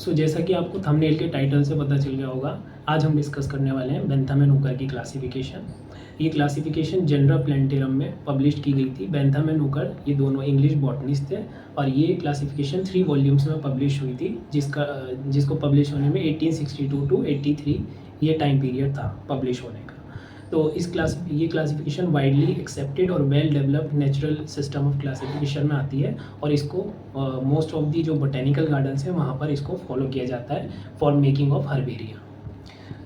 सो जैसा कि आपको थंबनेल के टाइटल से पता चल गया होगा, आज हम डिस्कस करने वाले हैं बेंथम एंड हुकर की क्लासिफिकेशन। ये क्लासिफिकेशन जनरा प्लैनेटेरम में पब्लिश की गई थी। बेंथम एंड हुकर ये दोनों इंग्लिश बॉटनिस्ट थे और ये क्लासिफिकेशन 3 वॉल्यूम्स में पब्लिश हुई थी, जिसको पब्लिश होने में 1862 टू 83 ये टाइम पीरियड था पब्लिश होने का। तो ये क्लासिफिकेशन वाइडली एक्सेप्टेड और well developed natural system of classification में आती है और इसको मोस्ट ऑफ दी जो बोटेनिकल गार्डन्स हैं वहाँ पर इसको फॉलो किया जाता है for making of herbaria.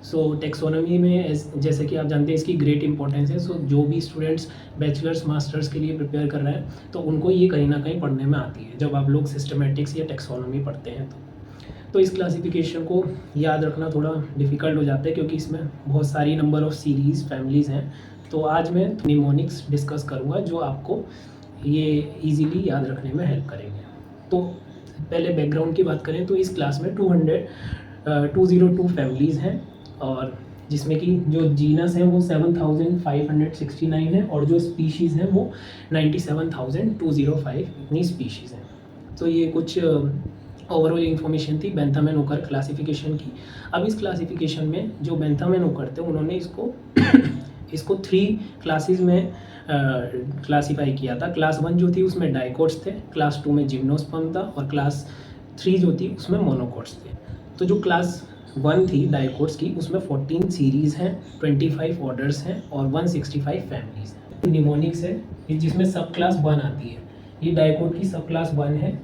So taxonomy में जैसे कि आप जानते हैं इसकी ग्रेट इंपॉर्टेंस है। सो जो भी स्टूडेंट्स बैचलर्स मास्टर्स के लिए प्रिपेयर कर रहे हैं तो उनको ये कहीं ना कहीं पढ़ने में आती है जब आप लोग सिस्टमेटिक्स या टेक्सोनॉमी पढ़ते हैं तो इस क्लासिफिकेशन को याद रखना थोड़ा डिफ़िकल्ट हो जाता है क्योंकि इसमें बहुत सारी नंबर ऑफ़ सीरीज़ फैमिलीज़ हैं। तो आज मैं निमोनिक्स डिस्कस करूँगा जो आपको ये इजीली याद रखने में हेल्प करेंगे। तो पहले बैकग्राउंड की बात करें तो इस क्लास में 202 फैमिलीज़ हैं और जिसमें कि जो जीनस हैं वो 7569 है और जो स्पीशीज़ हैं वो 97,205 इतनी स्पीशीज़ हैं। तो ये कुछ ओवरऑल इन्फॉर्मेशन थी बेंथम एंड हुकर क्लासिफिकेशन की। अब इस क्लासिफिकेशन में जो बेंथम एंड हुकर थे उन्होंने इसको 3 क्लासेस में क्लासीफाई किया था। क्लास 1 जो थी उसमें डाइकोट्स थे, क्लास 2 में जिम्नोस्पर्म था और क्लास 3 जो थी उसमें मोनोकोट्स थे। तो जो क्लास 1 थी डाइकोट्स की उसमें 14 सीरीज़ हैं, 25 ऑर्डर्स हैं और 165 फैमिलीज़ हैं। निमोनिक्स है जिसमें सब क्लास 1 आती है। ये डाइकोट की सब क्लास 1 है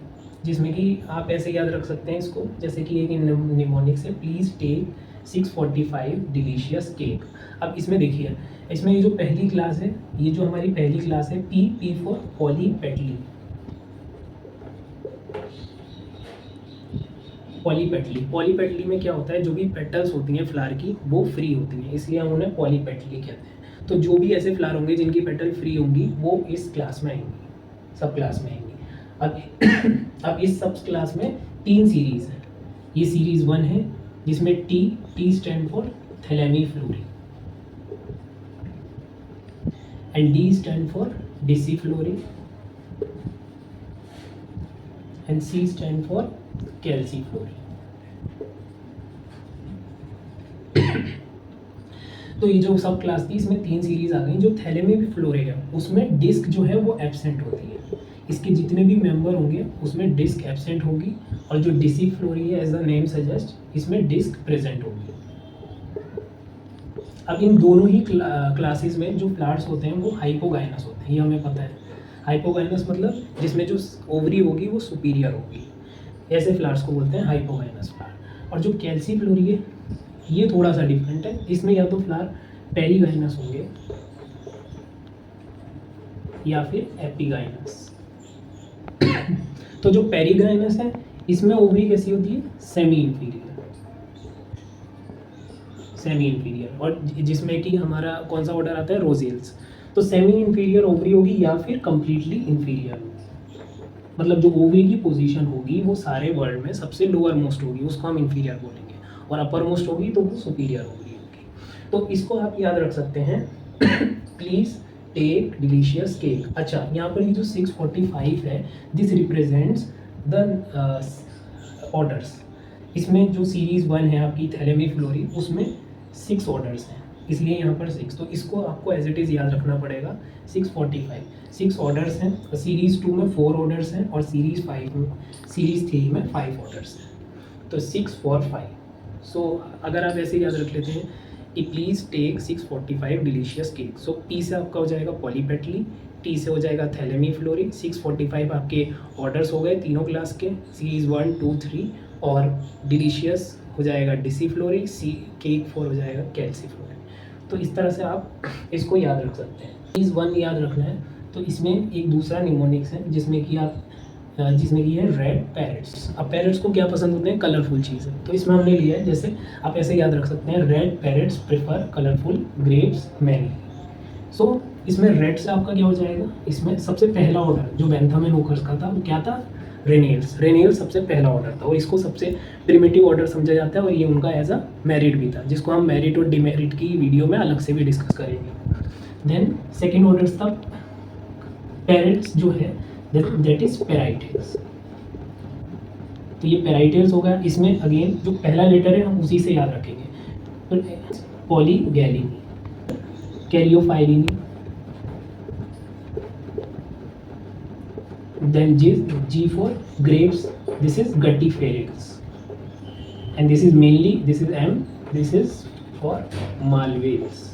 जिसमें कि आप ऐसे याद रख सकते हैं इसको, जैसे कि एक निमोनिक्स है, प्लीज़ टेक 645 डिलीशियस केक। अब इसमें देखिए, इसमें ये जो पहली क्लास है, ये जो हमारी पहली क्लास है पी फॉर पॉलीपेटली। पॉलीपेटली में क्या होता है, जो भी पेटल्स होती हैं फ्लावर की वो फ्री होती हैं, इसलिए हम उन्हें पॉलीपेटली कहते हैं। तो जो भी ऐसे फ्लावर होंगे जिनकी पेटल फ्री होंगी वो इस क्लास में आएंगी, सब क्लास में आएंगी। अब इस सब क्लास में 3 सीरीज़ हैं। ये सीरीज़ 1 है जिसमें T stand for Thalamiflorae and D stand for Disciflorae and C stand for Calyciflorae. तो ये जो सब क्लास थी इसमें 3 सीरीज आ गई। जो थैलेमीफ्लोरी है उसमें डिस्क जो है वो एब्सेंट होती है, इसके जितने भी मेंबर होंगे उसमें डिस्क एब्सेंट होगी और जो डिसिफ्लोरी है एज द नेम सजेस्ट इसमें डिस्क प्रेजेंट होगी। अब इन दोनों ही क्लासेस में जो फ्लावर्स होते हैं वो हाइपोगाइनस होते हैं, ये हमें पता है। हाइपोगाइनस मतलब जिसमें जो ओवरी होगी वो सुपीरियर होगी, ऐसे फ्लावर्स को बोलते हैं हाइपोगाइनस फ्लावर। और जो कैल्सीफ्लोरी है ये थोड़ा सा डिफरेंट है, इसमें या तो फ्लावर पेरीगाइनस होंगे या फिर एपिगाइनस। तो जो पेरीगाइनस है इसमें ओवरी कैसी होती है, सेमी इंफीरियर और जिसमें कि हमारा कौन सा ऑर्डर आता है, रोजेल्स। तो सेमी इंफीरियर ओवरी होगी या फिर कंप्लीटली इंफीरियर होगी, मतलब जो ओवरी की पोजीशन होगी वो सारे वर्ल्ड में सबसे लोअर मोस्ट होगी, उसको हम इंफीरियर बोलेंगे, और अपर मोस्ट होगी तो वो सुपीरियर होगी। तो इसको आप याद रख सकते हैं प्लीज़ टेक डिलीशियस केक। अच्छा, यहाँ पर ये जो 645 है दिस रिप्रेजेंट्स द ऑर्डर्स। इसमें जो सीरीज़ 1 है आपकी थैलेमीफ्लोरी उसमें 6 ऑर्डर्स हैं, इसलिए यहाँ पर 6। तो इसको आपको एज इट इज़ याद रखना पड़ेगा। 6 ऑर्डर्स हैं, सीरीज़ 2 में 4 ऑर्डर्स हैं और सीरीज़ 3 में 5 ऑर्डर्स हैं। तो 6 4 5। सो अगर आप ऐसे याद रख लेते हैं कि please take 645 delicious cake. So P से आपका हो जाएगा पॉलीपेटली, टी से हो जाएगा थैलेमीफ्लोरी, 645 आपके ऑर्डर्स हो गए तीनों क्लास के, सीरीज़ 1 2 3, और डिलीशियस हो जाएगा डिसिफ्लोरी, सी केक 4 हो जाएगा कैल्सीफ्लोरी। तो इस तरह से आप इसको याद रख सकते हैं। सीरीज़ 1 याद रखना है तो इसमें एक दूसरा निमोनिक्स है जिसमें कि है रेड पैरेट्स। अब पैरेट्स को क्या पसंद होते हैं, कलरफुल चीज़ें, तो इसमें हमने लिया है, जैसे आप ऐसे याद रख सकते हैं, red parrots prefer colourful grapes many. So इसमें रेड से आपका क्या हो जाएगा, इसमें सबसे पहला ऑर्डर जो बेंथम एंड हुकर का था वो क्या था, रेनियल्स सबसे पहला ऑर्डर था और इसको सबसे प्रिमिटिव ऑर्डर समझा जाता है और ये उनका एज अ मेरिट भी था, जिसको हम मेरिट और डिमेरिट की वीडियो में अलग से भी डिस्कस करेंगे। देन सेकेंड ऑर्डर था पैरेट्स जो है, that is parietes। तो ये पेराइटेल्स होगा। इसमें अगेन जो पहला लेटर है हम उसी से याद रखेंगे। तो पॉलीगैलिनी, कैरियोफाइलिनी, then G for grapes, this is Guttiferales, and this is mainly, this is M, this is for Malvaceae।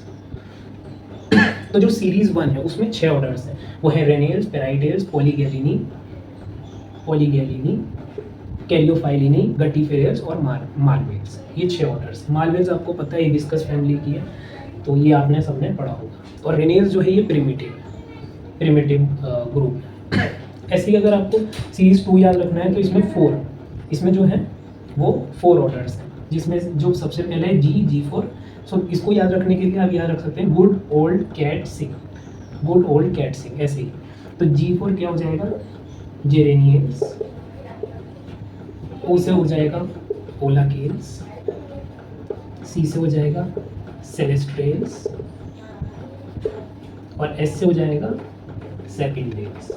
तो जो सीरीज 1 है उसमें 6 ऑर्डर्स हैं, वो है रेनेल्स, पेराइडेल्स, पॉलीगैलिनी, कैरियोफाइलिनी, गट्टीफेरेल्स और मालवेल्स, ये 6 ऑर्डर्स। मालवेल्स आपको पता है हिबिस्कस फैमिली की है, तो ये आपने सबने पढ़ा होगा। और रेनेल्स जो है ये प्रिमिटिव ग्रुप है। ऐसे ही अगर आपको सीरीज 2 याद रखना है तो इसमें 4, इसमें जो है वो 4 ऑर्डर्स हैं, जिसमें जो सबसे पहले है G4। सो इसको याद रखने के लिए आप याद रख सकते हैं गुड ओल्ड कैट सिंग, गुड ओल्ड कैट सिंग, ऐसे ही। तो G4 क्या हो जाएगा, जेरेनियल्स, O से हो जाएगा ओलाकेल्स, C से हो जाएगा सेलेस्ट्रेल्स और S से हो जाएगा सेपिंडेल्स।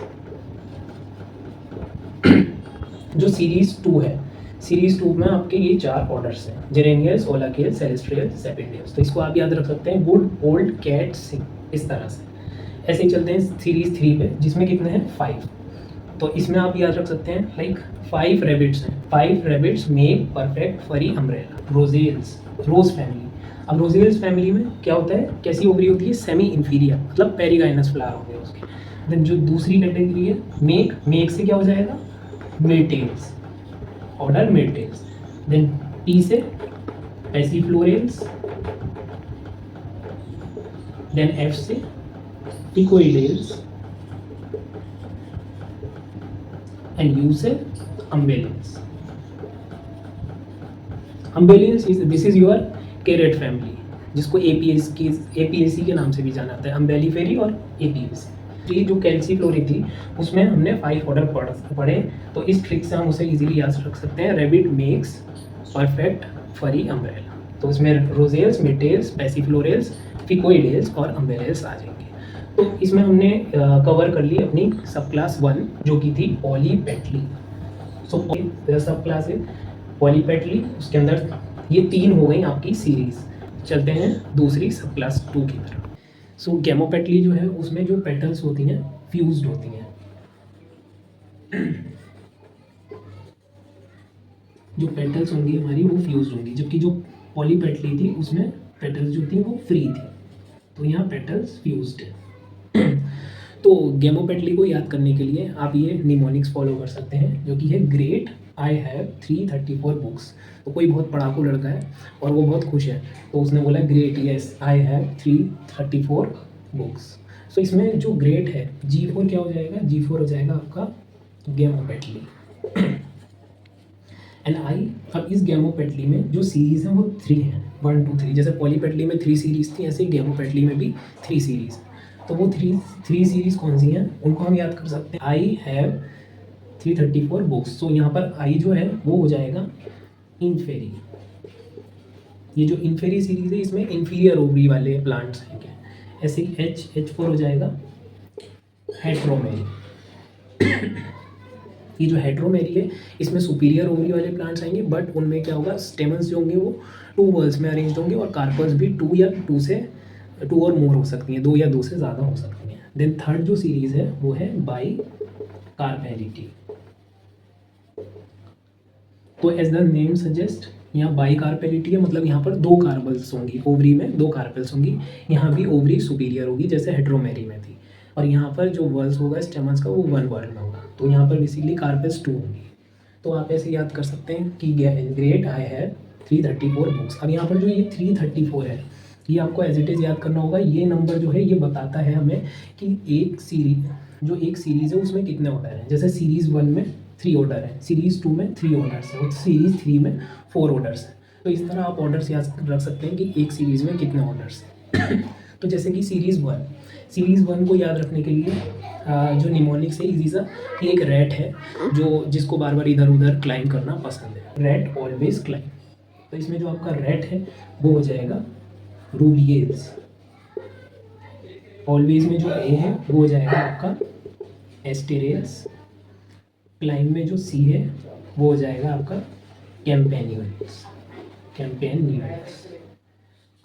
जो सीरीज 2 है, सीरीज 2 में आपके ये 4 ऑर्डर्स हैं, जेरेनियल्स, ओलाकेल्स, सेलेस्ट्रेल्स, सेपिंडेल्स। तो इसको आप याद रख सकते हैं गुड ओल्ड कैट सिंग, इस तरह से। ऐसे ही चलते हैं सीरीज 3 पे, जिसमें कितने हैं 5। तो इसमें आप याद रख सकते हैं लाइक 5 रैबिट्स हैं, 5 रैबिट्स मेक परफेक्ट फरी अम्ब्रेला। रोजेल्स, रोज फैमिली। अब रोजेल्स फैमिली में क्या होता है, कैसी ओवरी होती है, सेमी इंफीरियर, मतलब पेरिगाइनस फ्लावर होंगे उसके। देन जो दूसरी कैटेगरी है मेक से क्या हो जाएगा, Myrtales, order Myrtales. Then P से पैसिफ्लोरेल्स, देन एफ से टिकोइडेल्स एंड यू से Umbellales. Umbellales this is your carrot family, जिसको एपीएसी के नाम से भी जाना जाता है, अम्बेलिफेरी और एपीएसी। ये जो कैल्सीफ्लोरी थी उसमें हमने 5 ऑर्डर पढ़े, तो इस ट्रिक से हम उसे इजीली याद रख सकते हैं। रैबिट मेक्स परफेक्ट फरी अम्ब्रेला, तो इसमें रोजेल्स, मेटेल्स, पैसिफ्लोरेल्स, फिकोइडेल्स और अम्ब्रेल्स आ जाएंगे। तो इसमें हमने कवर कर ली अपनी सब क्लास 1 जो की थी पॉलीपेटली। सो सब क्लास है पॉलीपेटली, उसके अंदर ये 3 हो गई आपकी सीरीज। चलते हैं दूसरी सब क्लास 2 की तरफ। सो गैमोपेटली जो है उसमें जो पेटल्स होती हैं फ्यूज्ड होती हैं, जो पेटल्स होंगी हमारी वो फ्यूज्ड होंगी, जबकि जो पॉलीपेटली थी उसमें पेटल्स जो थी वो फ्री थी। तो यहाँ पेटल्स फ्यूज्ड है। तो गैमोपेटली को याद करने के लिए आप ये निमोनिक्स फॉलो कर सकते हैं, जो कि है ग्रेट आई हैव 334 बुक्स। तो कोई बहुत पढ़ाकू लड़का है और वो बहुत खुश है, तो उसने बोला great yes I have 334 books. So इसमें जो ग्रेट है G4 क्या हो जाएगा, G4 हो जाएगा आपका गैमोपेटली एंड आई। अब इस गैमोपेटली में जो सीरीज़ हैं वो 3 हैं, 1 2 3। जैसे पॉलीपेटली में 3 सीरीज़ थी, ऐसे ही गैमोपेटली में भी 3 सीरीज़। तो वो 3 सीरीज़ कौन सी हैं उनको हम याद कर सकते हैं। आई हैव 334 बुक्स। तो यहाँ पर आई जो है वो हो जाएगा इनफेरी। ये जो इनफेरी सीरीज है इसमें इंफीरियर ओवरी वाले प्लांट्स हैं क्या। ऐसे ही H4 हो जाएगा हेट्रोमेरी। ये जो हेट्रोमेरी है इसमें सुपीरियर ओवरी वाले प्लांट्स आएंगे, बट उनमें क्या होगा, स्टेमन्स जो होंगे वो 2 वर्ल्स में अरेंज होंगे और कार्पल्स भी 2 या 2 और मोर हो सकती हैं, 2 या 2 से ज़्यादा हो सकती हैं। देन थर्ड जो सीरीज़ है वो है बाई कार्पेलिटी। तो एज द नेम सजेस्ट यहाँ बाई कार्पेलिटी है, मतलब यहाँ पर 2 कार्पल्स होंगी, ओवरी में 2 कार्पल्स होंगी। यहाँ भी ओवरी सुपीरियर होगी जैसे हेट्रोमेरी में थी, और यहाँ पर जो वर्ल्स होगा स्टेमन्स का वो 1 वर्ल में होगा। तो यहाँ पर बेसिकली कार्पेल्स 2 होंगी। तो आप ऐसे याद कर सकते हैं कि ग्रेट आई हैव 334 बुक्स। अब यहाँ पर जो ये 334 है ये आपको एज इट इज़ याद करना होगा। ये नंबर जो है ये बताता है हमें कि एक सीरीज़ है उसमें कितने ऑर्डर हैं। जैसे सीरीज़ 1 में 3 ऑर्डर है, सीरीज़ 2 में 3 ऑर्डर्स है और सीरीज़ 3 में 4 ऑर्डर्स है। तो इस तरह आप ऑर्डर्स याद रख सकते हैं कि एक सीरीज़ में कितने ऑर्डर्स हैं। तो जैसे कि सीरीज़ 1 को याद रखने के लिए जो निमोनिक्स है इजी सा, कि एक रैट है जिसको बार बार इधर उधर क्लाइंब करना पसंद है, रैट ऑलवेज क्लाइंब। तो इसमें जो आपका रैट है वो हो जाएगा रूबिएल्स। ऑलवेज में जो ए है वो हो जाएगा आपका एस्टेरेल्स। क्लाइंब में जो सी है वो हो जाएगा आपका कैम्पेन्यूल्स। कैम्पेन्यूल्स।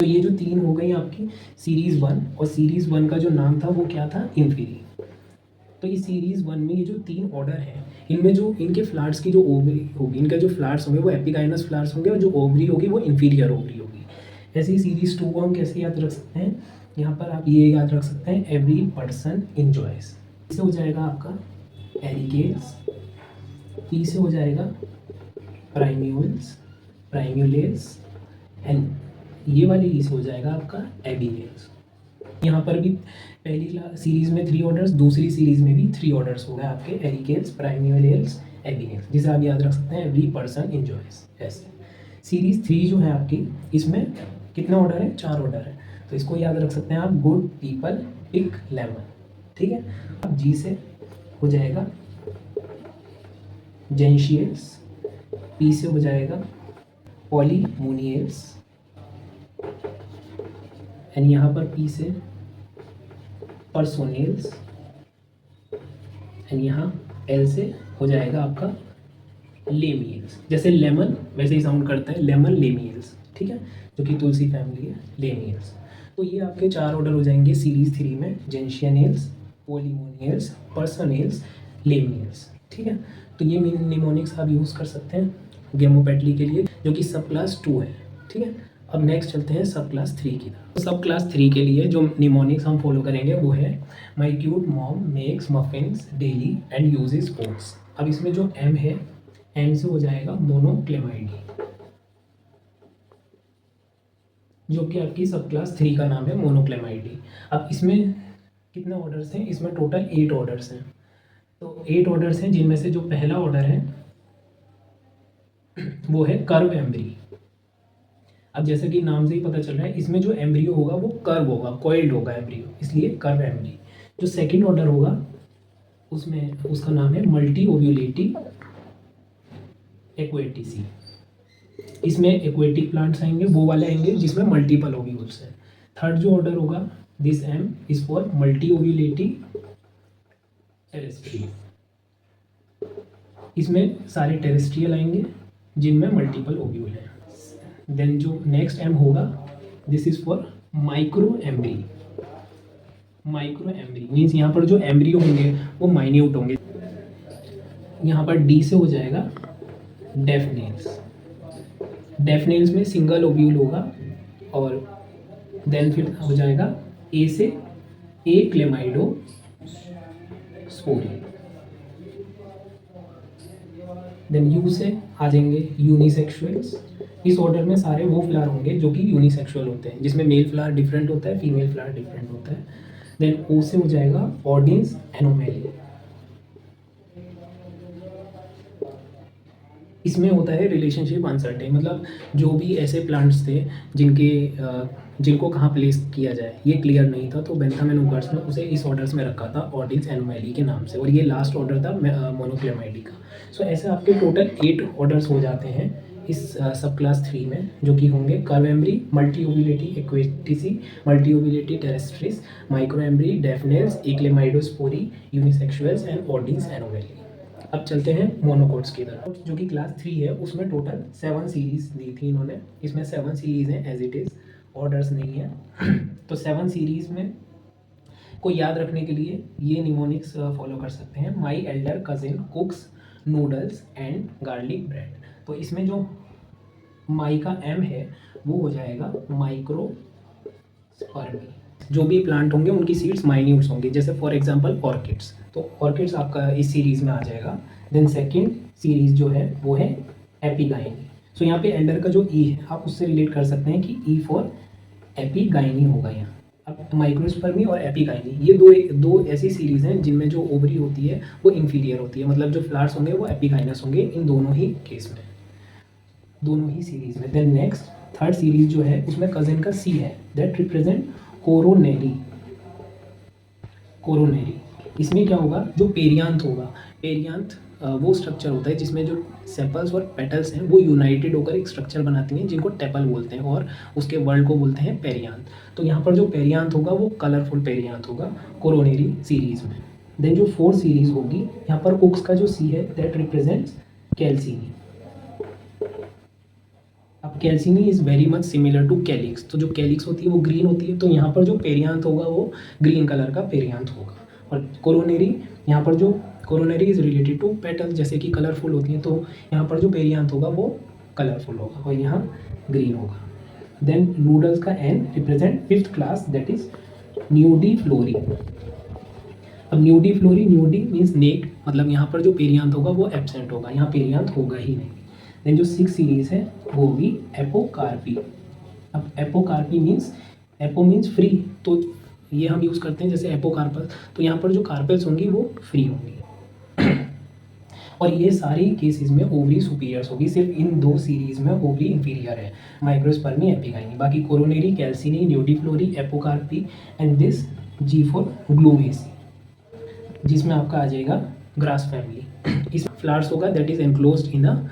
तो ये जो तीन हो गई आपकी सीरीज़ वन, और सीरीज़ वन का जो नाम था वो क्या था, इंफीरी। तो इस सीरीज़ वन में ये जो तीन ऑर्डर हैं, इनमें जो इनके फ्लावर्स की जो ओवरी होगी, इनके जो फ्लावर्स होंगे वो एपिगाइनस फ्लावर्स होंगे, और जो ओवरी होगी वो इंफीरियर ओवरी होगी। ऐसे ही सीरीज़ टू को हम कैसे याद रख सकते हैं, यहाँ पर आप ये याद रख सकते हैं, एवरी पर्सन इंजॉयस। इससे हो जाएगा आपका एरिकेल्स, पी से हो जाएगा प्राइम्यूल्स, प्राइम्यूलेल्स, एंड ये वाली ई से हो जाएगा आपका एबिनेल्स। यहाँ पर भी पहली सीरीज़ में 3 ऑर्डर्स, दूसरी सीरीज़ में भी 3 ऑर्डर्स हो गए आपके, एरिकेल्स, प्राइम्यूलेल्स, एबिनेल्स, जिसे आप याद रख सकते हैं एवरी पर्सन इंजॉयस। ऐसे सीरीज़ 3 जो है आपकी, इसमें कितना ऑर्डर है, 4 ऑर्डर है, तो इसको याद रख सकते हैं आप, गुड पीपल पिक लेमन। ठीक है, अब जी से हो जाएगा जेंशियल्स, पी से हो जाएगा पॉलीमोनियल्स, एंड यहाँ पर पी से पर्सोनेल्स, एंड यहाँ एल से हो जाएगा आपका लेमियल्स। जैसे लेमन वैसे ही साउंड करता है, लेमन लेमियल्स। ठीक है, जो कि तुलसी फैमिली है, लेमियल्स। तो ये आपके 4 ऑर्डर हो जाएंगे सीरीज 3 में, जेंशियनेल्स, पोलीमोनियल्स, पर्सोनेल्स, लेमियल्स। ठीक है, तो ये निमोनिक्स आप यूज़ कर सकते हैं गेमोपेटली के लिए, जो कि सब क्लास 2 है। ठीक है, अब नेक्स्ट चलते हैं सब क्लास 3 की तरफ। सब क्लास 3 के लिए जो निमोनिक्स हम फॉलो करेंगे वो है, माई cute mom makes muffins daily and uses oats. अब इसमें जो एम है, एम से हो जाएगा मोनोक्लेमाइडी, जो कि आपकी सब क्लास 3 का नाम है, मोनोक्लेमाइडी। अब इसमें कितने ऑर्डर्स हैं, इसमें टोटल 8 ऑर्डर्स हैं। तो 8 ऑर्डर्स हैं, जिनमें से जो पहला ऑर्डर है वो है कर्व एम्ब्री। अब जैसे कि नाम से ही पता चल रहा है, इसमें जो एम्ब्रियो होगा वो कर्व होगा, कॉइल्ड होगा एम्ब्रियो, इसलिए कर्व एम्ब्री। जो सेकंड ऑर्डर होगा उसमें उसका नाम है मल्टी ओव्यूलेटी एक्वेटिसी। इसमें एक्वेटिक प्लांट्स आएंगे, वो वाले आएंगे जिसमें मल्टीपल ओव्यूल्स हैं। थर्ड जो ऑर्डर होगा, this M is for Multiovulatae terrestrial. इसमें सारे टेरेस्ट्रियल आएंगे जिनमें मल्टीपल ओव्यूल है। देन जो नेक्स्ट एम होगा, this is for Microembryae. Microembryae means यहाँ पर जो एम्ब्रियो होंगे वो माइन्यूट होंगे। यहाँ पर डी से हो जाएगा डेफनेल्स। डेफनेल्स में सिंगल ओव्यूल होगा, और देन फिर हो जाएगा ए से ए क्लेमाइडो स्पोरी। देन यू से आ जाएंगे यूनिसेक्सुअल्स। इस ऑर्डर में सारे वो फ्लावर होंगे जो कि यूनिसेक्सुअल होते हैं, जिसमें मेल फ्लावर डिफरेंट होता है, फीमेल फ्लावर डिफरेंट होता है। देन ओ से हो जाएगा ऑर्डिन्स एनोमेली। इसमें होता है रिलेशनशिप अनसर्टेन, मतलब जो भी ऐसे प्लांट्स थे जिनको कहाँ प्लेस किया जाए ये क्लियर नहीं था, तो बेंथम एंड उगर्स ने उसे इस ऑर्डर्स में रखा था, ऑर्डिन्स एनोमेली के नाम से, और ये लास्ट ऑर्डर था मोनोक्लेमाइडी का। सो ऐसे आपके टोटल 8 ऑर्डर्स हो जाते हैं इस सब क्लास 3 में, जो कि होंगे Curvembryae, Multiovulatae Aquaticae, Multiovulatae Terrestres, Microembryae, Daphnales, Achlamydosporeae, Unisexuales and Ordines Anomali. अब चलते हैं मोनोकोट्स की तरफ, जो कि क्लास 3 है, उसमें टोटल 7 सीरीज दी थी इन्होंने। इसमें 7 सीरीज हैं एज इट इज़, ऑर्डर्स नहीं है। तो 7 सीरीज में को याद रखने के लिए ये निमोनिक्स फॉलो कर सकते हैं, my elder cousin कुक्स noodles and garlic bread. तो इसमें जो माई का एम है वो हो जाएगा माइक्रो स्पर्मी। जो भी प्लांट होंगे उनकी सीड्स माइन्यूट्स होंगी, जैसे फॉर एग्जांपल ऑर्किड्स, तो ऑर्किड्स आपका इस सीरीज़ में आ जाएगा। देन सेकंड सीरीज़ जो है वो है एपिगाइनी। सो यहाँ पे एल्डर का जो ई है आप उससे रिलेट कर सकते हैं कि ई फॉर एपिगाइनी होगा यहाँ। अब माइक्रोस्पर्मी और एपिगाइनी ये दो ऐसी सीरीज़ हैं जिनमें जो ओवरी होती है वो इंफीरियर होती है, मतलब जो फ्लावर्स होंगे वो एपिगाइनस होंगे इन दोनों ही केस में, दोनों ही सीरीज़ में। देन नेक्स्ट थर्ड सीरीज़ जो है उसमें कजिन का सी है, दैट रिप्रेजेंट कोरोनेरी। कोरोनेरी इसमें क्या होगा, जो पेरियांथ होगा, पेरियांथ वो स्ट्रक्चर होता है जिसमें जो सेपल्स और पेटल्स हैं वो यूनाइटेड होकर एक स्ट्रक्चर बनाती हैं, जिनको टेपल बोलते हैं, और उसके वर्ड को बोलते हैं पेरियांथ। तो यहाँ पर जो पेरियांथ होगा वो कलरफुल पेरियांथ होगा कोरोनेरी सीरीज़ में। देन जो फोर्थ सीरीज़ होगी, यहाँ पर कुक्स का जो सी है दैट रिप्रेजेंट्स कैल्सिनी। अब Calycinae is very much similar to calyx. तो जो कैलिक्स होती है वो ग्रीन होती है, तो यहाँ पर जो पेरियांथ होगा वो ग्रीन कलर का पेरियांथ होगा। और कोरोनरी, यहाँ पर जो coronary is related to petal, जैसे कि कलरफुल होती हैं, तो यहाँ पर जो पेरियांथ होगा वो कलरफुल होगा और यहाँ ग्रीन होगा। देन नूडल्स का N represent fifth class, that is Nudiflorae. अब न्यूडीफ्लोरी, न्यूडी मीन्स नेक्ड, मतलब यहाँ पर जो पेरियांथ होगा वो एब्सेंट होगा, यहाँ पेरियांथ होगा ही नहीं। देन जो सिक्स सीरीज है वो होगी एपोकार्पी। अब एपोकार्पी मीन्स, एपो मीन्स फ्री, तो ये हम यूज़ करते हैं जैसे एपोकार्पस, तो यहाँ पर जो कार्पेल्स होंगी वो फ्री होंगी। और ये सारी केसेस में ओवरी सुपीरियर्स होगी, सिर्फ इन दो सीरीज में ओवरी इंफीरियर है, माइक्रोस्पर्मी, एपिगाइनी। बाकी Coronarieae, Calycinae, Nudiflorae, Apocarpae and this G for Glumaceae, जिसमें आपका आ जाएगा ग्रास फैमिली। इस फ्लावर्स होगा that is enclosed in the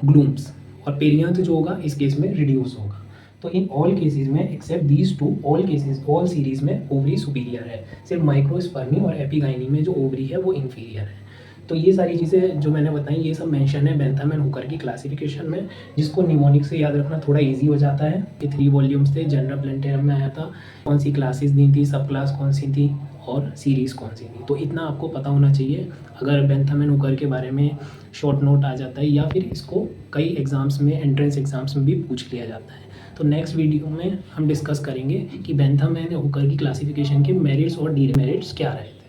glumes, और पेरियांथ जो होगा इस केस में रिड्यूस होगा। तो इन ऑल केसेस में except these two, all cases, all series में ओवरी सुपीरियर है, सिर्फ माइक्रोस्पर्मी और एपिगाइनी में जो ओवरी है वो इंफीरियर है। तो ये सारी चीज़ें जो मैंने बताई ये सब मेंशन है बेंथम एंड हुकर की क्लासिफिकेशन में, जिसको निमोनिक से याद रखना थोड़ा इजी हो जाता है। ये 3 वॉल्यूम्स थे, जनरल प्लेंटेरम में आया था, कौन सी क्लासेस दी थी, सब क्लास कौन सी थी और सीरीज़ कौन सी थी, तो इतना आपको पता होना चाहिए। अगर बेंथम एंड हुकर के बारे में शॉर्ट नोट आ जाता है या फिर इसको कई एग्ज़ाम्स में, एंट्रेंस एग्ज़ाम्स में भी पूछ लिया जाता है। तो नेक्स्ट वीडियो में हम डिस्कस करेंगे कि बेंथम एंड हुकर की क्लासिफिकेशन के मेरिट्स और डीमेरिट्स क्या रहे।